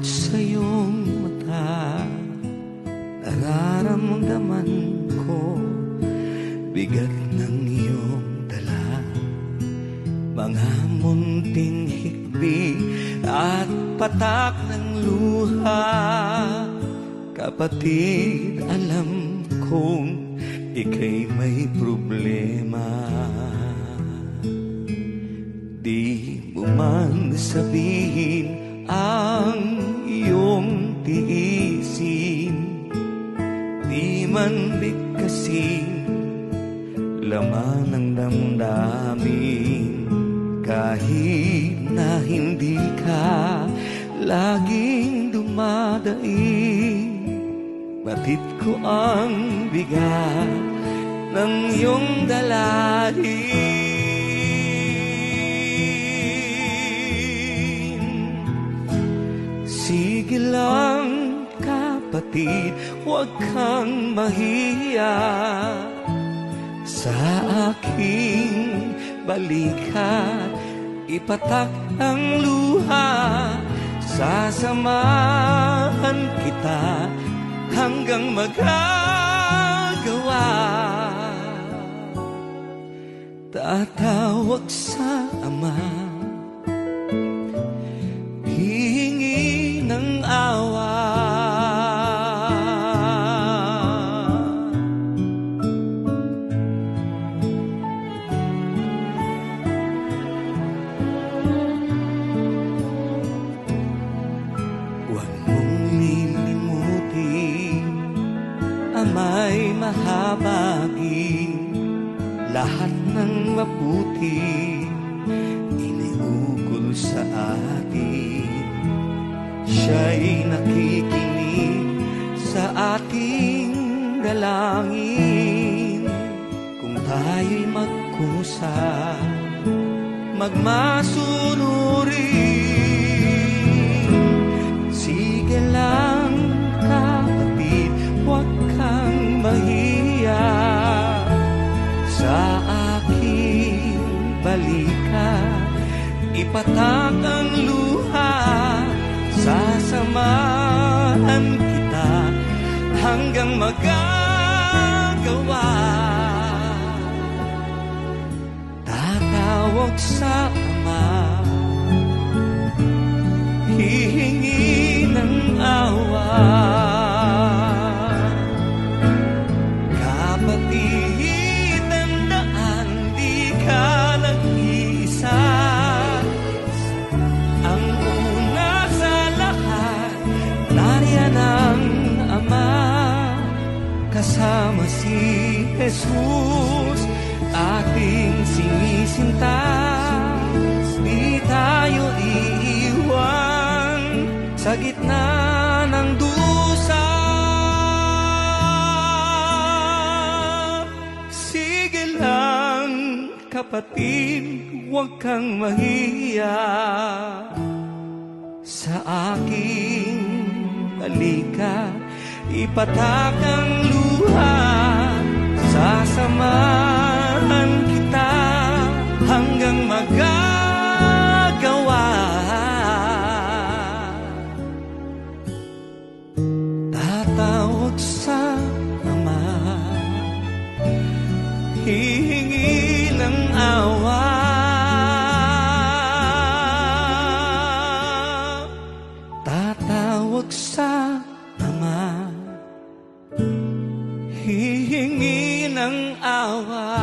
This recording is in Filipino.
Takot sa iyong mata, nararamdaman ko bigat ng iyong dala. Mga munting hikbi at patak ng luha. Kapatid, alam kong ika'y may problema. Di mo man sabihin ang iyong tiisin, di man bigkasin laman ng damdamin. Kahit na hindi ka laging dumadaing, batid ko ang bigat ng iyong dalahin. Sige lang kapatid, huwag kang mahiya. Sa aking balikat, ipatak ang luha. Sasamahan kita hanggang magagawa. Tatawag sa Ama, hihingi ng awa. Huwag mong lilimutin, Ama'y mahabagin. Lahat ng mabuti iniukol sa atin. Siya'y nakikinig sa ating dalangin. Kung tayo'y magkusa, magmasunurin. Sige lang kapatid, huwag kang mahiya. Sa aking balikat, ipatak ang luha. Sasamahan kita hanggang magagawa. Tatawag sa Ama, hihingi ng awa. Kapatid, tandaan, di ka nag-iisa. Ang una sa lahat, nariyan ang Ama. Kasama si Jesus, ating sinisinta. Di tayo iiwan sa gitna ng dusa. Sige lang kapatid, huwag kang mahiya. Sa aking balikat, ipatak ang luha. Sasamahan kita hanggang magagawa. Tatawag sa Ama, hihingi ng awa. Tatawag sa Ama, hihingi ng awa.